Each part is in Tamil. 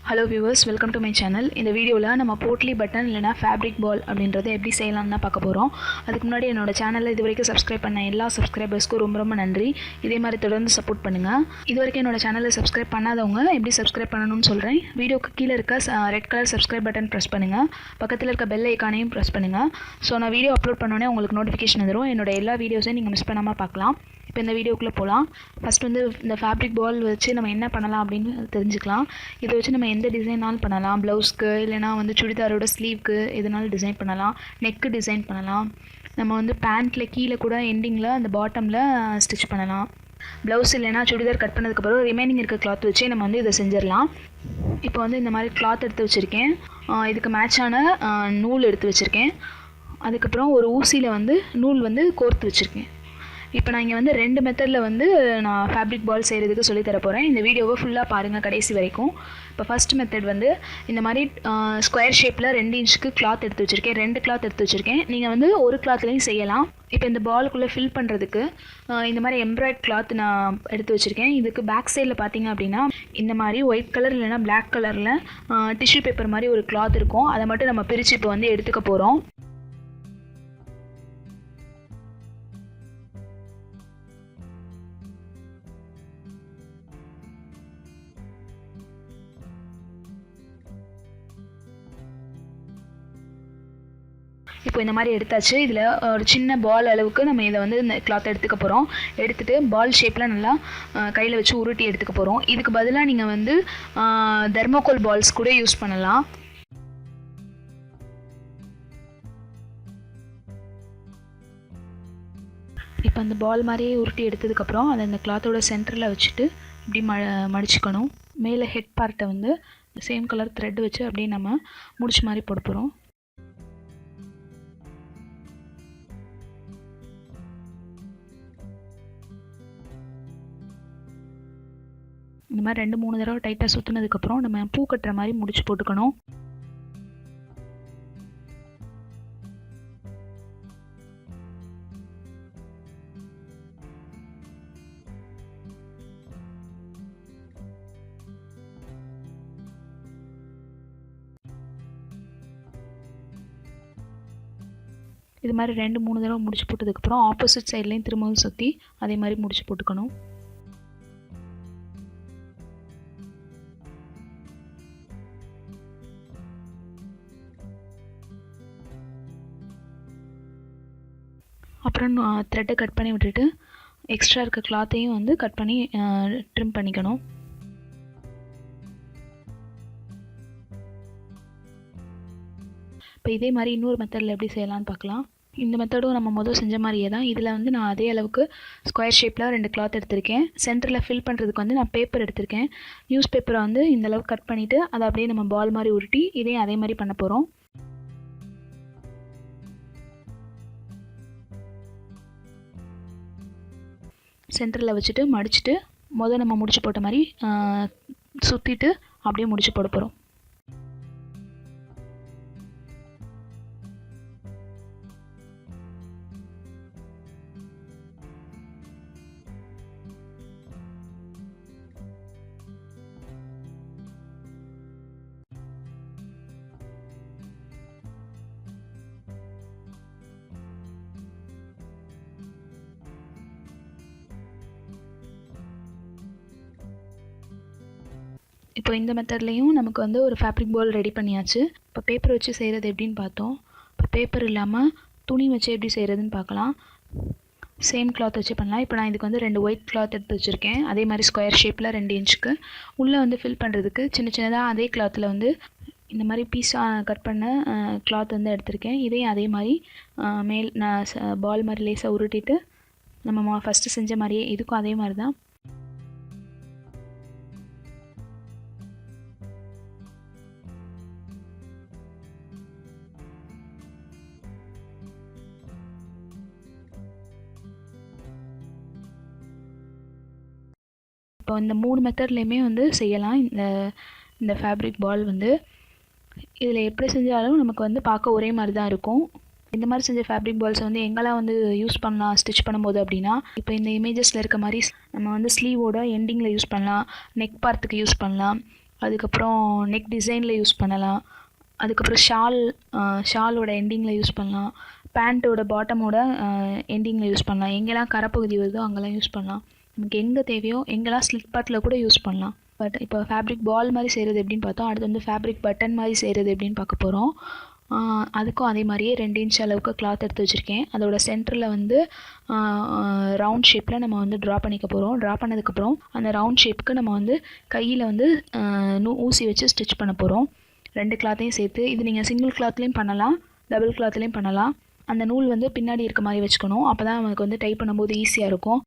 Hello viewers, welcome to my channel. In the video la nama potli button illana fabric ball அப்படின்றது எப்படி செய்யலாம்னு தான் பார்க்க போறோம். அதுக்கு முன்னாடி என்னோட சேனலை இதுவரைக்கும் சப்ஸ்கிரைப் பண்ண எல்லா சப்ஸ்கிரைபர்ஸ்க்கும் ரொம்ப நன்றி. இதே மாதிரி தொடர்ந்து சப்போர்ட் பண்ணுங்க. இதுவரைக்கும் என்னோட சேனலை சப்ஸ்கிரைப் பண்ணாதவங்க எப்படி சப்ஸ்கிரைப் பண்ணணும்னு சொல்றேன். வீடியோக்கு கீழ இருக்க red colour subscribe button press பண்ணுங்க. பக்கத்துல இருக்க பெல் ஐகானையும் பிரஸ் பண்ணுங்க. சோ நான் வீடியோ அப்லோட் பண்ணோனே உங்களுக்கு நோட்டிஃபிகேஷன் வந்துரும். என்னோட எல்லா வீடியோஸையும் நீங்க மிஸ் பண்ணாம பார்க்கலாம். இப்போ இந்த வீடியோக்குள்ளே போகலாம். ஃபஸ்ட் வந்து இந்த ஃபேப்ரிக் பால் வச்சு நம்ம என்ன பண்ணலாம் அப்படின்னு தெரிஞ்சுக்கலாம். இதை வச்சு நம்ம எந்த டிசைனாலும் பண்ணலாம். ப்ளவுஸ்க்கு இல்லைனா வந்து சுடிதாரோட ஸ்லீவ்க்கு எதுனாலும் டிசைன் பண்ணலாம். நெக்கு டிசைன் பண்ணலாம். நம்ம வந்து பேண்ட்டில் கீழே கூட எண்டிங்கில் அந்த பாட்டமில் ஸ்டிச் பண்ணலாம். ப்ளவுஸ் இல்லைனா சுடிதார் கட் பண்ணதுக்கப்புறம் ரிமைனிங் இருக்க கிளாத் வச்சு நம்ம வந்து இதை செஞ்சிடலாம். இப்போ வந்து இந்த மாதிரி கிளாத் எடுத்து வச்சுருக்கேன். இதுக்கு மேட்சான நூல் எடுத்து வச்சுருக்கேன். அதுக்கப்புறம் ஒரு ஊசியில் வந்து நூல் வந்து கோர்த்து வச்சுருக்கேன். இப்போ நான் இங்கே வந்து 2 மெத்தடில் வந்து நான் ஃபேப்ரிக் பால் செய்கிறதுக்கு சொல்லித்தர போகிறேன். இந்த வீடியோவை ஃபுல்லாக பாருங்கள் கடைசி வரைக்கும். இப்போ ஃபஸ்ட் மெத்தட் வந்து இந்த மாதிரி ஸ்கொயர் ஷேப்பில் 2 இன்ச்சுக்கு கிளாத் எடுத்து வச்சுருக்கேன். 2 கிளாத் எடுத்து வச்சுருக்கேன். நீங்கள் வந்து ஒரு கிளாத்லேயும் செய்யலாம். இப்போ இந்த பாலுக்குள்ளே ஃபில் பண்ணுறதுக்கு இந்த மாதிரி எம்ப்ராய்ட் கிளாத் நான் எடுத்து வச்சுருக்கேன். இதுக்கு பேக் சைடில் பார்த்தீங்க அப்படின்னா இந்த மாதிரி ஒயிட் கலர் இல்லைனா பிளாக் கலரில் டிஷ்யூ பேப்பர் மாதிரி ஒரு கிளாத் இருக்கும். அதை மட்டும் நம்ம பிரித்து இப்போ வந்து எடுத்துக்க போகிறோம். இப்போ இந்த மாதிரி எடுத்தாச்சு. இதில் ஒரு சின்ன பால் அளவுக்கு நம்ம இதை வந்து இந்த கிளாத் எடுத்துக்க போகிறோம். எடுத்துகிட்டு பால் ஷேப்பில் நல்லா கையில் வச்சு உருட்டி எடுத்துக்க போகிறோம். இதுக்கு பதிலாக நீங்கள் வந்து தெர்மோகோல் பால்ஸ் கூட யூஸ் பண்ணலாம். இப்போ அந்த பால் மாதிரியே உருட்டி எடுத்ததுக்கப்புறம் அதை இந்த கிளாத்தோட சென்டரில் வச்சுட்டு இப்படி மடிச்சுக்கணும். மேலே ஹெட் பார்ட்டை வந்து சேம் கலர் த்ரெட் வச்சு அப்படியே நம்ம முடிச்சு மாதிரி போட போகிறோம். இந்த மாதிரி 2-3 தடவை டைட்டாக சுற்றுனதுக்கப்புறம் நம்ம பூ கட்டுற மாதிரி முடிச்சு போட்டுக்கணும். இது மாதிரி 2-3 தடவை முடிச்சு போட்டதுக்கப்புறம் ஆப்போசிட் சைட்லேயும் திரும்பவும் சுற்றி அதே மாதிரி முடிச்சு போட்டுக்கணும். அப்புறம் த்ரெட்டை கட் பண்ணி விட்டுட்டு எக்ஸ்ட்ரா இருக்க கிளாத்தையும் வந்து கட் பண்ணி ட்ரிம் பண்ணிக்கணும். இப்போ இதே மாதிரி இன்னொரு மெத்தடில் எப்படி செய்யலாம்னு பார்க்கலாம். இந்த மெத்தடும் நம்ம முதல் செஞ்ச மாதிரியே தான். இதில் வந்து நான் அதே அளவுக்கு ஸ்கொயர் ஷேப்பில் 2 கிளாத் எடுத்திருக்கேன். சென்டரில் ஃபில் பண்ணுறதுக்கு வந்து நான் பேப்பர் எடுத்திருக்கேன். நியூஸ் பேப்பரை வந்து இந்த அளவுக்கு கட் பண்ணிவிட்டு அதை அப்படியே நம்ம பால் மாதிரி உருட்டி இதையும் அதே மாதிரி பண்ண போகிறோம். சென்டரில் வச்சுட்டு மடிச்சுட்டு நம்ம முடிச்சு போட்ட மாதிரி சுற்றிட்டு அப்படியே முடிச்சு போட போகிறோம். இப்போ இந்த மெத்தட்லேயும் நமக்கு வந்து ஒரு ஃபேப்ரிக் பால் ரெடி பண்ணியாச்சு. இப்போ பேப்பர் வச்சு செய்கிறது எப்படின்னு பார்த்தோம். இப்போ பேப்பர் இல்லாமல் துணி வச்சு எப்படி செய்கிறதுன்னு பார்க்கலாம். சேம் கிளாத் வச்சு பண்ணலாம். இப்போ நான் இதுக்கு வந்து 2 ஒயிட் கிளாத் எடுத்து வச்சுருக்கேன். அதே மாதிரி ஸ்கொயர் ஷேப்பில் 2 இன்ச்சுக்கு உள்ளே வந்து ஃபில் பண்ணுறதுக்கு சின்னதாக அதே கிளாத்தில் வந்து இந்த மாதிரி பீஸாக கட் பண்ண கிளாத் வந்து எடுத்திருக்கேன். இதையும் அதே மாதிரி நான் பால் மாதிரி லேசாக உருட்டிட்டு நம்ம ஃபஸ்ட்டு செஞ்ச மாதிரியே இதுக்கும் அதே மாதிரி தான் இப்போ இந்த 3 மெத்தட்லேயுமே வந்து செய்யலாம். இந்த ஃபேப்ரிக் பால் வந்து இதில் எப்படி செஞ்சாலும் நமக்கு வந்து பார்க்க ஒரே மாதிரி தான் இருக்கும். இந்த மாதிரி செஞ்ச ஃபேப்ரிக் பால்ஸை வந்து எங்கெல்லாம் வந்து யூஸ் பண்ணலாம் ஸ்டிச் பண்ணும்போது அப்படின்னா, இப்போ இந்த இமேஜஸில் இருக்க மாதிரி நம்ம வந்து ஸ்லீவோட எண்டிங்கில் யூஸ் பண்ணலாம், நெக் பார்ட்டுக்கு யூஸ் பண்ணலாம், அதுக்கப்புறம் நெக் டிசைனில் யூஸ் பண்ணலாம். அதுக்கப்புறம் ஷாலோட எண்டிங்கில் யூஸ் பண்ணலாம். பேண்ட்டோட பாட்டமோட எண்டிங்கில் யூஸ் பண்ணலாம். எங்கெல்லாம் கரைப்பகுதி வருதோ அங்கெல்லாம் யூஸ் பண்ணலாம். நமக்கு எங்கே தேவையோ எங்கெல்லாம் ஸ்லிட் பார்ட்டில் கூட யூஸ் பண்ணலாம். பட் இப்போ ஃபேப்ரிக் பால் மாதிரி செய்கிறது எப்படின்னு பார்த்தோம். அடுத்து வந்து ஃபேப்ரிக் பட்டன் மாதிரி செய்கிறது எப்படின்னு பார்க்க போகிறோம். அதுக்கும் அதே மாதிரியே 2 இன்ச் அளவுக்கு கிளாத் எடுத்து வச்சுருக்கேன். அதோட சென்டரில் வந்து ரவுண்ட் ஷேப்பில் நம்ம வந்து ட்ரா பண்ணிக்க போகிறோம். ட்ரா பண்ணதுக்கப்புறம் அந்த ரவுண்ட் ஷேப்புக்கு நம்ம வந்து கையில் வந்து ஊசி வச்சு ஸ்டிச் பண்ண போகிறோம். 2 கிளாத்தையும் சேர்த்து. இது நீங்கள் சிங்கிள் கிளாத்லேயும் பண்ணலாம், டபுள் கிளாத்லேயும் பண்ணலாம். அந்த நூல் வந்து பின்னாடி இருக்க மாதிரி வச்சுக்கணும். அப்போ தான் நமக்கு வந்து டைப் பண்ணும்போது ஈஸியாக இருக்கும்.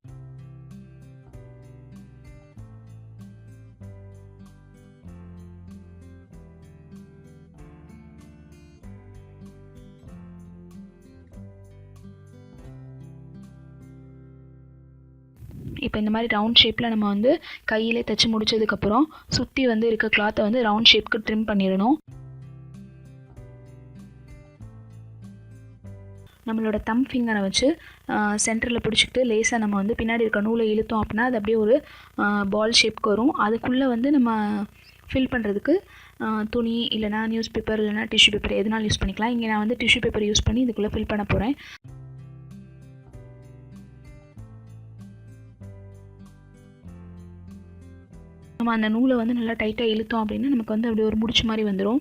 இப்போ இந்த மாதிரி ரவுண்ட் ஷேப்பில் நம்ம வந்து கையிலே தைச்சி முடித்ததுக்கப்புறம் சுற்றி வந்து இருக்க கிளாத்தை வந்து ரவுண்ட் ஷேப்புக்கு ட்ரிம் பண்ணிடணும். நம்மளோட தம் ஃபிங்கரை வச்சு சென்டரில் பிடிச்சிக்கிட்டு லேசாக நம்ம வந்து பின்னாடி இருக்க நூலை இழுத்தோம் அப்படின்னா அது அப்படியே ஒரு பால் ஷேப்புக்கு வரும். அதுக்குள்ளே வந்து நம்ம ஃபில் பண்ணுறதுக்கு துணி இல்லைனா நியூஸ் பேப்பர் இல்லைனா டிஷ்யூ பேப்பர் எதுனாலும் யூஸ் பண்ணிக்கலாம். இங்கே நான் வந்து டிஷ்யூ பேப்பர் யூஸ் பண்ணி இதுக்குள்ளே ஃபில் பண்ண போகிறேன். நம்ம அந்த நூலை வந்து நல்லா டைட்டாக இழுத்தோம் அப்படின்னா நமக்கு வந்து அப்படி ஒரு முடிச்சு மாதிரி வந்துடும்.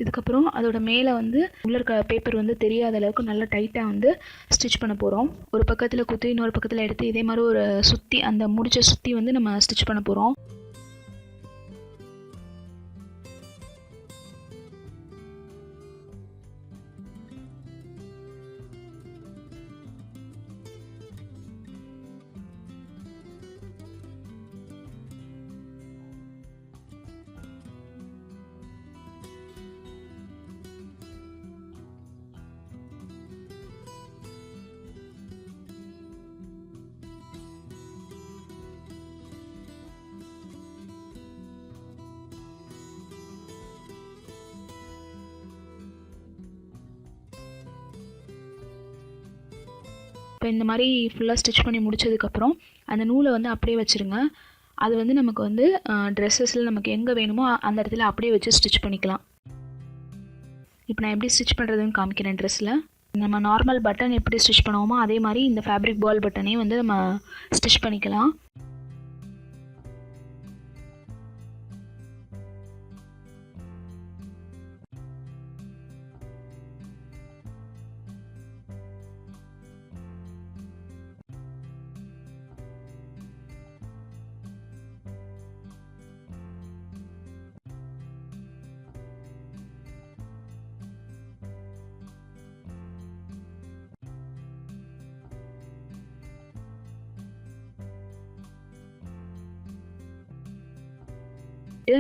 இதுக்கப்புறம் அதோட மேலே வந்து உள்ள இருக்க பேப்பர் வந்து தெரியாத அளவுக்கு நல்லா டைட்டாக வந்து ஸ்டிச் பண்ண போகிறோம். ஒரு பக்கத்தில் குத்தி இன்னொரு பக்கத்தில் எடுத்து இதே மாதிரி ஒரு சுற்றி அந்த முடிச்ச சுற்றி வந்து நம்ம ஸ்டிச் பண்ண போகிறோம். இப்போ இந்த மாதிரி ஃபுல்லாக ஸ்டிச் பண்ணி முடிச்சதுக்கப்புறம் அந்த நூலை வந்து அப்படியே வச்சுருங்க. அது வந்து நமக்கு வந்து ட்ரெஸ்ஸஸில் நமக்கு எங்கே வேணுமோ அந்த இடத்துல அப்படியே வச்சு ஸ்டிச் பண்ணிக்கலாம். இப்போ நான் எப்படி ஸ்டிச் பண்ணுறதுன்னு காமிக்கிறேன். ட்ரெஸ்ஸில் நம்ம நார்மல் பட்டன் எப்படி ஸ்டிச் பண்ணுவோமோ அதே மாதிரி இந்த ஃபேப்ரிக் பால் பட்டனையும் வந்து நம்ம ஸ்டிச் பண்ணிக்கலாம்.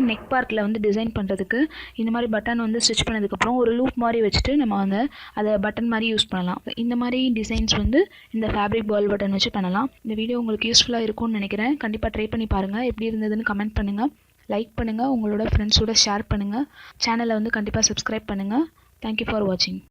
நெக் பார்ட்டில் வந்து டிசைன் பண்ணுறதுக்கு இந்த மாதிரி பட்டன் வந்து ஸ்டிச் பண்ணதுக்கப்புறம் ஒரு லூப் மாதிரி வச்சுட்டு நம்ம வந்து அதை பட்டன் மாதிரி யூஸ் பண்ணலாம். இந்த மாதிரி டிசைன்ஸ் வந்து இந்த ஃபேப்ரிக் பால் பட்டன் வச்சு பண்ணலாம். இந்த வீடியோ உங்களுக்கு யூஸ்ஃபுல்லாக இருக்கும்னு நினைக்கிறேன். கண்டிப்பாக ட்ரை பண்ணி பாருங்கள். எப்படி இருந்ததுன்னு கமெண்ட் பண்ணுங்கள், லைக் பண்ணுங்கள், உங்களோட ஃப்ரெண்ட்ஸோட ஷேர் பண்ணுங்கள். சேனலை வந்து கண்டிப்பாக சப்ஸ்கிரைப் பண்ணுங்கள். தேங்க்யூ ஃபார் வாட்சிங்.